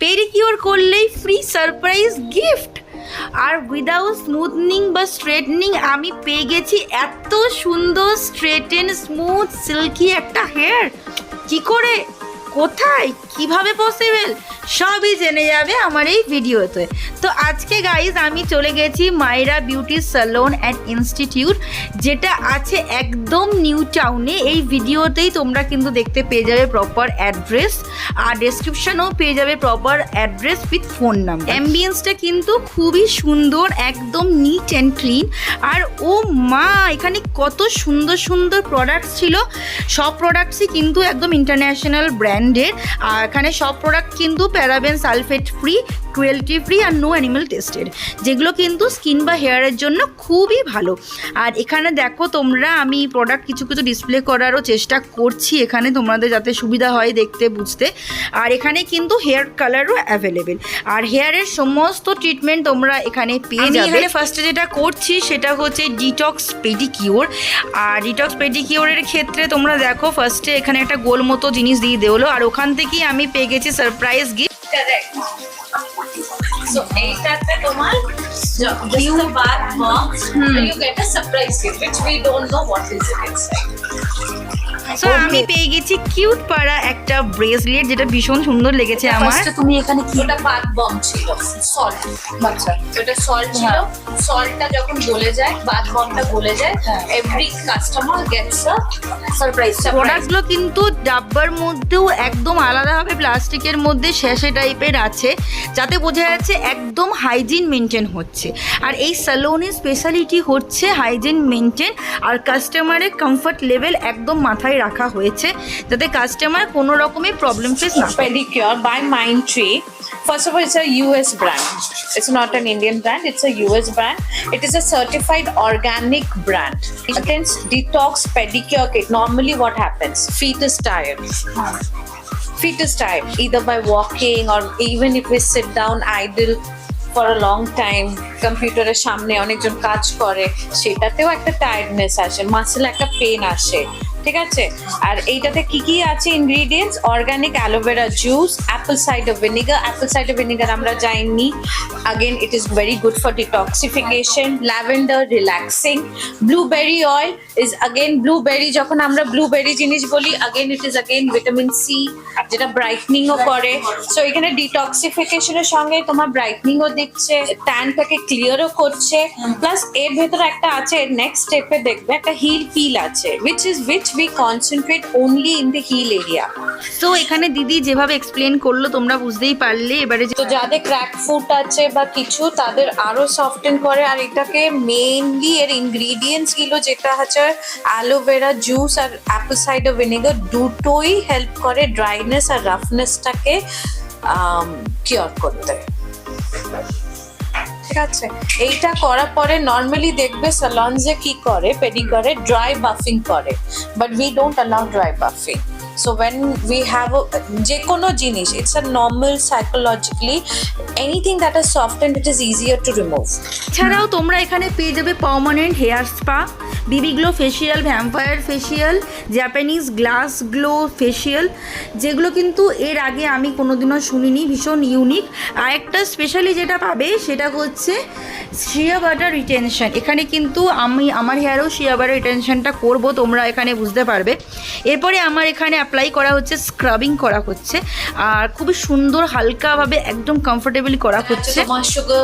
Pedicure করলেই free surprise gift. আর without smoothing বা straightening আমি পেয়ে গেছি এত সুন্দর স্ট্রেট অ্যান্ড স্মুথ সিল্কি একটা হেয়ার। কি করে, কোথায়, কিভাবে পসিবল, সবই জেনে যাবে আমার এই ভিডিওতে। তো আজকে গাইজ আমি চলে গেছি মায়রা বিউটি স্যালন অ্যান্ড ইনস্টিটিউট, যেটা আছে একদম নিউ টাউনে। এই ভিডিওতেই তোমরা কিন্তু দেখতে পেয়ে যাবে প্রপার অ্যাড্রেস, আর ডেসক্রিপশানেও পেয়ে যাবে proper address with phone number. অ্যাম্বিয়েন্সটা কিন্তু খুবই সুন্দর, একদম নিট অ্যান্ড ক্লিন। আর ও মা, এখানে কত সুন্দর সুন্দর প্রোডাক্টস ছিল। সব প্রোডাক্টসই কিন্তু একদম ইন্টারন্যাশনাল ব্র্যান্ডের। আর এখানে সব প্রোডাক্ট কিন্তু paraben, sulphate free, cruelty free আর নো অ্যানিমাল টেস্টেড, যেগুলো কিন্তু স্কিন বা হেয়ারের জন্য খুবই ভালো। আর এখানে দেখো তোমরা, আমি প্রোডাক্ট কিছু কিছু ডিসপ্লে করারও চেষ্টা করছি এখানে, তোমাদের যাতে সুবিধা হয় দেখতে বুঝতে। আর এখানে কিন্তু হেয়ার কালারও অ্যাভেলেবেল, আর হেয়ারের সমস্ত ট্রিটমেন্ট তোমরা এখানে পেয়ে যাবে। এখানে ফার্স্টে যেটা করছি সেটা হচ্ছে ডিটক্স পেডিকিওর। আর ডিটক্স পেডিকিওরের ক্ষেত্রে তোমরা দেখো ফার্স্টে এখানে একটা গোল মতো জিনিস দিয়ে দেওয়ালো, আর ওখান থেকেই আমি পেয়ে গেছি সারপ্রাইজ গিফট। So, এইটাতে তোমার just a bath bomb, and you get a surprise gift, which we don't know what is it inside. So আমি পেয়ে গেছি কিউট পাড়া একটা ব্রেসলেট, যেটা ভীষণ সুন্দর লেগেছে আমার। তুমি এখানে কি, ওটা বাথ বম ছিল, সল্ট। আচ্ছা, ওটা সল্ট ছিল। সল্টটা যখন গলে যায়, বাথ বমটা গলে যায়, every customer gets a surprise. প্রোডাক্টগুলো কিন্তু ডাব্বার মধ্যেও একদম আলাদাভাবে প্লাস্টিকের মধ্যে শ্যাশে টাইপের আছে, যাতে বোঝা যাচ্ছে একদম হাইজিন মেনটেন হচ্ছে। আর এই স্যালনের স্পেশালিটি হচ্ছে হাইজিন মেনটেন, আর কাস্টমারের কমফর্ট লেভেল একদম মাথায় রাখা হয়েছে, যাতে কাস্টমার কোনো রকমের প্রবলেম ফেস না করে। Pedicure by Mindtree. First of all, it's a US brand. It's not an Indian brand. It's a US brand. It is a certified organic brand. Against detox pedicure kit. Normally, what happens? Feet is tired. Feet is tired either by walking or even if we sit down idle for a long time, কম্পিউটারের সামনে অনেকজন কাজ করে, সেটাতেও একটা tiredness আসে, muscle একটা pen আসে, ঠিক আছে? আর এইটাতে কি কি আছে ingredients? Organic aloe vera juice, apple cider vinegar. Apple cider vinegar আমরা জানি, again it is very good for detoxification. lavender relaxing. blueberry oil is again blueberry, যখন আমরা ব্লুবেরি জিনিস বলি, again it is again vitamin C, যেটা brightening ও করে। So এখানে ডিটক্সিফিকেশনের সঙ্গে তোমার ব্রাইটনিং ও দিচ্ছে, ট্যানটাকে ক্লিয়ারও করছে, প্লাস এর ভেতরে একটা আছে, নেক্সট স্টেপে দেখবে একটা হিল পিল আছে, which we concentrate only in the heel area. তো এখানে দিদি যেভাবে এক্সপ্লেন করলো তোমরা বুঝতেই পারলে। এবারে তো যাদের ক্র্যাক ফুট আছে বা কিছু, তাদের আরো সফটেন করে। আর এটাকে মেইনলি এর ইনগ্রিডিয়েন্টস গুলো যেটা হচ্ছে অ্যালোভেরা জুস আর অ্যাপল সাইডার ভিনেগার, দুটোই হেল্প করে ড্রাইনেস আর রাফনেসটাকে কিওর করতে, ঠিক আছে? এইটা করার পরে নর্মালি দেখবে সালনসে কি করে, পেডিকিউরে ড্রাই বাফিং করে, but we don't allow dry buffing. So when we have যে কোনো জিনিস, it's a normal psychologically, anything that is softened, it is easier to remove. এছাড়াও তোমরা এখানে পেয়ে যাবে permanent hair spa, BB glow facial, vampire facial, Japanese glass glow facial, যেগুলো কিন্তু এর আগে আমি কোনোদিনও শুনিনি, ভীষণ ইউনিক। আর একটা স্পেশালি যেটা পাবে সেটা হচ্ছে শিয়া বাটার রিটেনশন। এখানে কিন্তু আমি আমার হেয়ারেও শিয়া বাটার রিটেনশনটা করবো, তোমরা এখানে বুঝতে পারবে। এরপরে আমার এখানে অ্যাপ্লাই করা হচ্ছে, স্ক্রাবিং করা হচ্ছে, আর খুবই সুন্দর হালকাভাবে একদম কমফোর্টেবলি করা হচ্ছে। তোমার sugar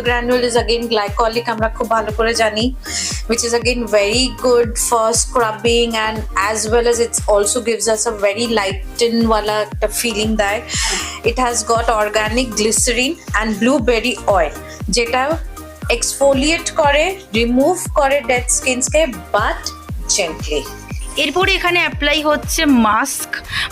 granule is again glycolic, আমরা খুব ভালো করে জানি, which is again very good for scrubbing, and as well as it also gives us a very lighten wala feeling that it has got organic glycerin and blueberry oil, যেটা exfoliate করে, remove করে dead skins K, but gently. এরপরে এখানে apply হচ্ছে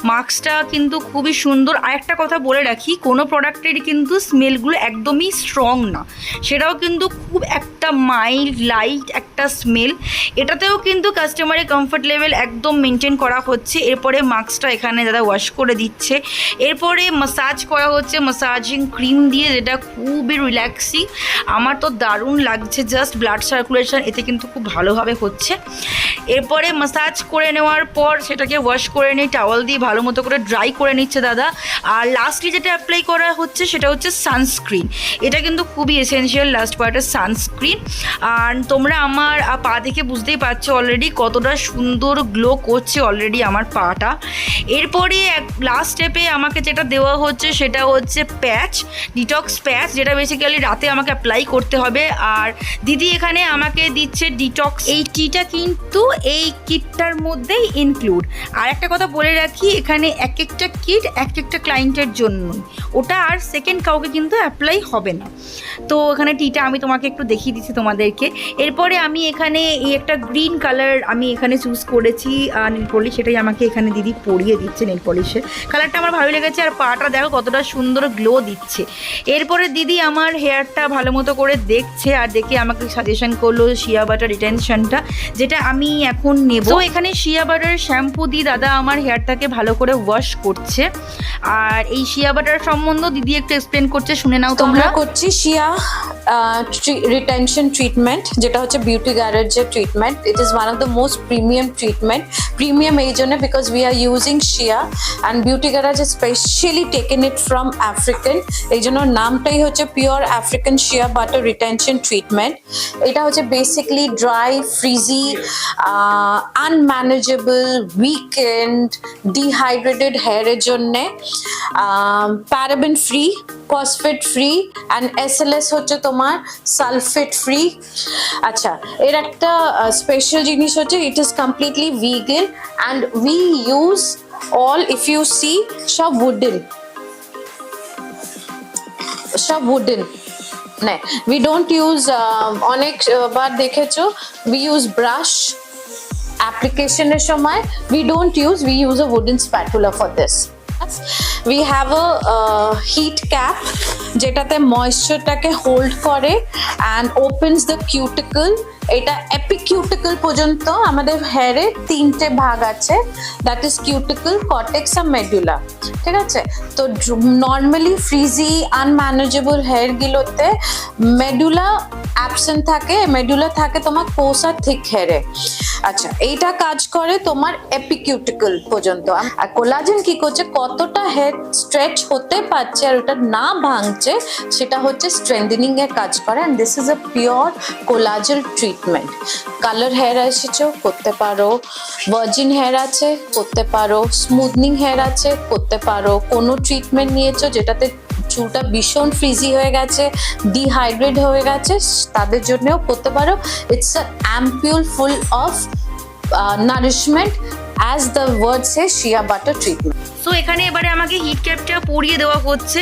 মাস্কটা কিন্তু খুবই সুন্দর। আর একটা কথা বলে রাখি, কোনো প্রোডাক্টেরই কিন্তু স্মেলগুলো একদমই স্ট্রং না, সেটাও কিন্তু খুব একটা মাইল্ড লাইট একটা স্মেল। এটাতেও কিন্তু কাস্টমারের কমফর্ট লেভেল একদম মেনটেন করা হচ্ছে। এরপরে মাস্কটা এখানে দাদা ওয়াশ করে দিচ্ছে, এরপরে ম্যাসাজ করা হচ্ছে ম্যাসাজিং ক্রিম দিয়ে, যেটা খুবই রিল্যাক্সিং। আমার তো দারুণ লাগছে, জাস্ট ব্লাড সার্কুলেশন এতে কিন্তু খুব ভালোভাবে হচ্ছে। এরপরে ম্যাসাজ করে নেওয়ার পর সেটাকে ওয়াশ করে নিই টাওয়াল দিয়ে ভালো মতো করে ড্রাই করে নিচ্ছে দাদা। আর লাস্টলি যেটা অ্যাপ্লাই করা হচ্ছে সেটা হচ্ছে সানস্ক্রিন। এটা কিন্তু খুবই এসেনশিয়াল লাস্ট পার্টের সানস্ক্রিন। আর তোমরা আমার পা দেখে বুঝতেই পারছো অলরেডি কতটা সুন্দর গ্লো করছে অলরেডি আমার পাটা। এরপরে লাস্ট স্টেপে আমাকে যেটা দেওয়া হচ্ছে সেটা হচ্ছে প্যাচ, ডিটক্স প্যাচ, যেটা বেসিক্যালি রাতে আমাকে অ্যাপ্লাই করতে হবে। আর দিদি এখানে আমাকে দিচ্ছে ডিটক্স। এই টিটা কিন্তু এই কিটটার মধ্যেই ইনক্লুড। আর একটা কথা বলে রাখি, এখানে এক একটা কিট এক একটা ক্লায়েন্টের জন্য, ওটা আর সেকেন্ড কাউকে কিন্তু অ্যাপ্লাই হবে না। তো এখানে টিটা আমি তোমাকে একটু দেখিয়ে দিচ্ছি তোমাদেরকে। এরপরে আমি এখানে এই একটা গ্রিন কালার আমি এখানে চুজ করেছি নেল পলিশ, সেটাই আমাকে এখানে দিদি পরিয়ে দিচ্ছে। নেল পলিশের কালারটা আমার ভালো লেগেছে, আর পাটা দেখো কতটা সুন্দর গ্লো দিচ্ছে। এরপরে দিদি আমার হেয়ারটা ভালো মতো করে দেখছে, আর দেখে আমাকে সাজেশন করলো শিয়া বাটার রিটেনশনটা, যেটা আমি এখন নেব। তো এখানে শিয়া বাটার শ্যাম্পু দিয়ে দাদা আমার হেয়ারটাকে ভালো করে ওয়াশ করছে। আর এই শিয়া বাটার সম্বন্ধে দিদি একটু এক্সপ্লেন করছে, শুনে নাও তোমরা। করছি শিয়া রিটেনশন ট্রিটমেন্ট, যেটা হচ্ছে বিউটি গ্যারেজের treatment. It is one of the most premium treatment. Premium এই জন্য because we are using shea and Beauty Garage specially taken it from African, এই জন্য নামটাই হচ্ছে pure African shea butter retention treatment. এটা হচ্ছে basically dry, frizzy, unmanageable, weakened, dehydrated হেয়ারের জন্যে, paraben free, phosphate free and SLS হচ্ছে তোমার সালফেট ফ্রি। আচ্ছা, এর একটা স্পেশাল জিনিস হচ্ছে it is completely vegan and we use all, if you see, সব উডেন না, উই ডোন্ট ইউজ, অনেক বার দেখেছো উই ইউজ ব্রাশ অ্যাপ্লিকেশনের সময়, we use a wooden spatula for this. We have a heat cap যেটাতে ময়েশ্চারটাকে হোল্ড করে and opens the cuticle. এটা এপিকিউটিকল পর্যন্ত আমাদের হেয়ারে তিনটে ভাগ আছে, দ্যাট ইজ কিউটিকল, কর্টেক্স আর মেডুলা। ঠিক আছে, তো নর্মালি ফ্রিজি আনম্যানেজেবল হেয়ারগুলোতে মেডুলা অ্যাবসেন্ট থাকে, মেডুলা থাকে তোমার কোস আর থিক হেয়ারে। আচ্ছা, এইটা কাজ করে তোমার এপিকিউটিকল পর্যন্ত। আর কোলাজেন কি করছে, কতটা হেয়ার স্ট্রেচ হতে পারছে আর ওটা না ভাঙছে, সেটা হচ্ছে স্ট্রেংথেনিং এর কাজ করে। And this is a pure collagen treatment. Colour hair এসেছো করতে পারো, ভার্জিন হেয়ার আছে করতে পারো, স্মুথনিং হেয়ার আছে করতে পারো, কোনো ট্রিটমেন্ট নিয়েছো যেটাতে চুলটা ভীষণ ফ্রিজি হয়ে গেছে, ডিহাইড্রেট হয়ে গেছে, তাদের জন্যও করতে পারো। It's a ampoule full of nourishment as the word say shea butter treatment. So এখানে এবারে আমাকে হিট ক্যাপটা পরিয়ে দেওয়া হচ্ছে।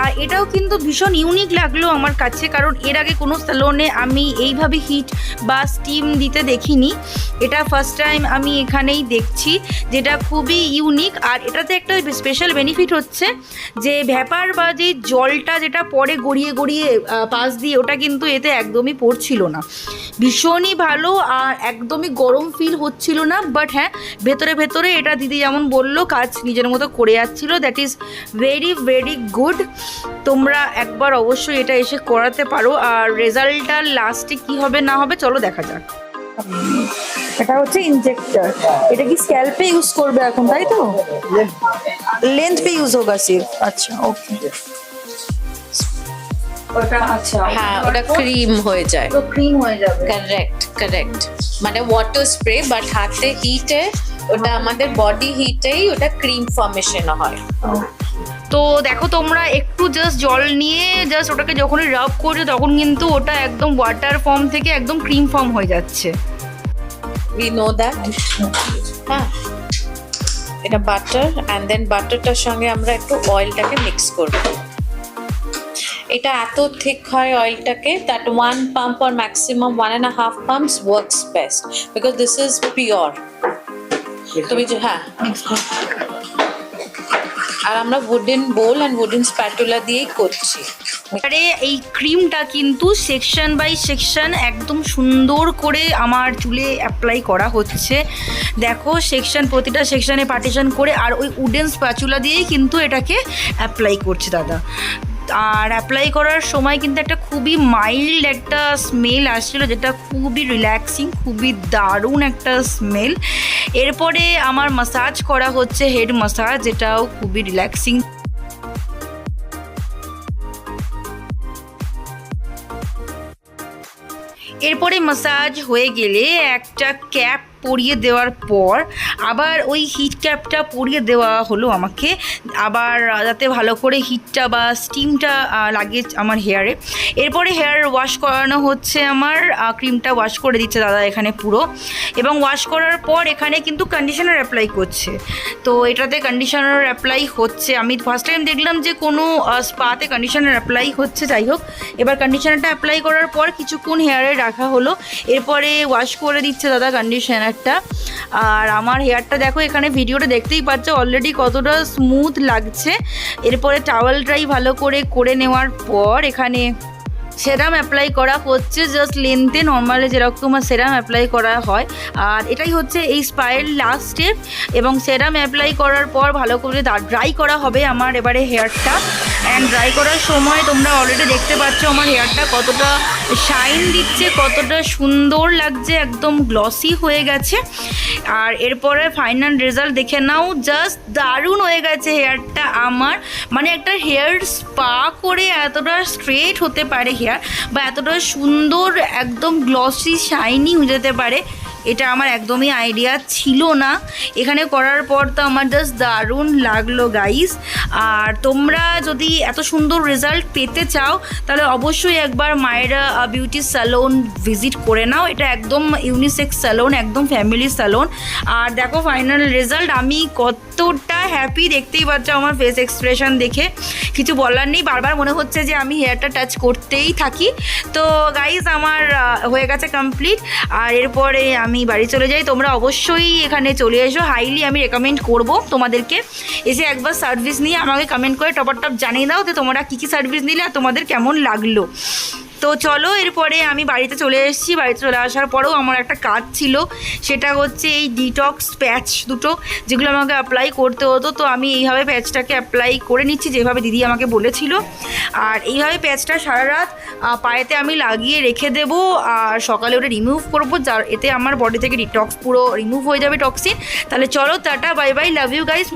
আর এটাও কিন্তু ভীষণ ইউনিক লাগলো আমার কাছে, কারণ এর আগে কোনো স্যালনে আমি এইভাবে হিট বা স্টিম দিতে দেখিনি। এটা ফার্স্ট টাইম আমি এখানেই দেখছি, যেটা খুবই ইউনিক। আর এটাতে একটা স্পেশাল বেনিফিট হচ্ছে যে ভ্যাপার বা যে জলটা যেটা পরে গড়িয়ে গড়িয়ে পাশ দিয়ে, ওটা কিন্তু এতে একদমই পড়ছিল না। ভীষণই ভালো, আর একদমই গরম ফিল হচ্ছিল না। বাট হ্যাঁ, ভেতরে ভেতরে এটা দিদি যেমন বললো কাজ নিজের মতো করে যাচ্ছিলো। That is very very good. তোমরা একবার অবশ্যই এটা এসে করাতে পারো। আর রেজাল্টটা লাস্টে কি হবে না হবে চলো দেখা যাক। এটা হচ্ছে ইনজেক্টর, এটা কি স্ক্যাল্পে ইউজ করবে এখন, তাই তো? লেন্থ পে ইউজ হোগা সির্ফ। আচ্ছা, ওকে। ওটা আচ্ছা, হ্যাঁ, ওটা ক্রিম হয়ে যায়, তো ক্রিম হয়ে যাবে। কারেক্ট, মানে ওয়াটার স্প্রে, বাট হাতে হিটে, ওটা আমাদের বডি হিটেই ওটা ক্রিম ফর্মেশন হয়। তো দেখো তোমরা একটু জাস্ট জল নিয়ে জাস্ট ওটাকে যখনই রাব করছো তখন কিন্তু ওটা একদম ওয়াটার ফর্ম থেকে একদম ক্রিম ফর্ম হয়ে যাচ্ছে। We know that. হ্যাঁ, এটা বাটার, অ্যান্ড দেন বাটারটার সঙ্গে আমরা একটু অয়েলটাকে মিক্স করব। এটা এত থিক হয় অয়েলটাকে that 1 pump or maximum 1.5 pumps works best because this is pure. তুমি হ্যাঁ, আর আমরা wooden bowl and wooden spatula দিয়েই করছি। আরে এই ক্রিমটা কিন্তু সেকশন বাই সেকশন একদম সুন্দর করে আমার চুলে অ্যাপ্লাই করা হচ্ছে। দেখো সেকশন, প্রতিটা সেকশনে পার্টিশন করে, আর ওই উডেন স্প্যাচুলা দিয়েই কিন্তু এটাকে অ্যাপ্লাই করছে দাদা। আর অ্যাপ্লাই করার সময় কিন্তু একটা খুবই মাইল্ড একটা স্মেল আসছিলো, যেটা খুবই রিল্যাক্সিং, খুবই দারুণ একটা স্মেল। এরপরে আমার মাসাজ করা হচ্ছে, হেড মাসাজ, যেটাও খুবই রিল্যাক্সিং। এরপরে মাসাজ হয়ে গেলে একটা ক্যাপ পরিয়ে দেওয়ার পর আবার ওই হিট ক্যাপটা পরিয়ে দেওয়া হলো আমাকে, আবার যাতে ভালো করে হিটটা বা স্টিমটা লাগে আমার হেয়ারে। এরপরে হেয়ার ওয়াশ করানো হচ্ছে আমার, ক্রিমটা ওয়াশ করে দিচ্ছে দাদা এখানে পুরো, এবং ওয়াশ করার পর এখানে কিন্তু কন্ডিশনার অ্যাপ্লাই করছে। তো এটাতে কন্ডিশনার অ্যাপ্লাই হচ্ছে, আমি ফার্স্ট টাইম দেখলাম যে কোনো স্পাতে কন্ডিশনার অ্যাপ্লাই হচ্ছে। যাই হোক, এবার কন্ডিশনারটা অ্যাপ্লাই করার পর কিছুক্ষণ হেয়ারে রাখা হলো, এরপরে ওয়াশ করে দিচ্ছে দাদা কন্ডিশনার। আর আমার হেয়ারটা দেখো, এখানে ভিডিওটা দেখতেই পাচ্ছ অলরেডি কতটা স্মুথ লাগছে। এরপরে টাওয়েল ড্রাই ভালো করে নেওয়ার পর এখানে সেরাম অ্যাপ্লাই করা হচ্ছে, জাস্ট লেন্থে নর্মালি যেরকম সেরাম অ্যাপ্লাই করা হয়। আর এটাই হচ্ছে এই স্পায়ের লাস্ট স্টেপ, এবং সেরাম অ্যাপ্লাই করার পর ভালো করে ড্রাই করা হবে আমার এবারে হেয়ারটা। অ্যান্ড ড্রাই করার সময় তোমরা অলরেডি দেখতে পাচ্ছ আমার হেয়ারটা কতটা শাইন দিচ্ছে, কতটা সুন্দর লাগছে, একদম গ্লসি হয়ে গেছে। আর এরপরে ফাইনাল রেজাল্ট দেখে নাও, জাস্ট দারুণ হয়ে গেছে হেয়ারটা আমার। মানে একটা হেয়ার স্পা করে এতটা স্ট্রেট হতে পারে হেয়ার, বা এতটা সুন্দর একদম গ্লসি শাইনি হয়ে যেতে পারে, এটা আমার একদমই আইডিয়া ছিল না। এখানে করার পর তো আমার জাস্ট দারুণ লাগলো গাইস। আর তোমরা যদি এত সুন্দর রেজাল্ট পেতে চাও তাহলে অবশ্যই একবার মায়েরা বিউটি স্যালন ভিজিট করে নাও। এটা একদম ইউনিসেক্স স্যালন, একদম ফ্যামিলি স্যালন। আর দেখো ফাইনাল রেজাল্ট, আমি কতটা হ্যাপি দেখতেই পাচ্ছ আমার ফেস এক্সপ্রেশন দেখে, কিছু বলার নেই। বারবার মনে হচ্ছে যে আমি হেয়ারটা টাচ করতেই থাকি। তো গাইস আমার হয়ে গেছে কমপ্লিট। আর এরপরে আমি বাড়ি চলে যাই। তোমরা অবশ্যই এখানে চলে এসো, হাইলি আমি রেকমেন্ড করব তোমাদেরকে। এসে একবার সার্ভিস নিয়ে আমাকে কমেন্ট করে টপ জানিয়ে দাও যে তোমরা কী সার্ভিস নিলে আর তোমাদের কেমন লাগলো। তো চলো, এরপরে আমি বাড়িতে চলে এসেছি। বাড়িতে চলে আসার পরেও আমার একটা কাজ ছিল, সেটা হচ্ছে এই ডিটক্স প্যাচ দুটো, যেগুলো আমাকে অ্যাপ্লাই করতে হতো। তো আমি এইভাবে প্যাচটাকে অ্যাপ্লাই করে নিচ্ছি, যেভাবে দিদি আমাকে বলেছিল। আর এইভাবে প্যাচটা সারা রাত পায়েতে আমি লাগিয়ে রেখে দেবো, আর সকালে ওটা রিমুভ করবো, যার এতে আমার বডি থেকে ডিটক্স পুরো রিমুভ হয়ে যাবে টক্সিন। তাহলে চলো, tata, bye bye, love you guys.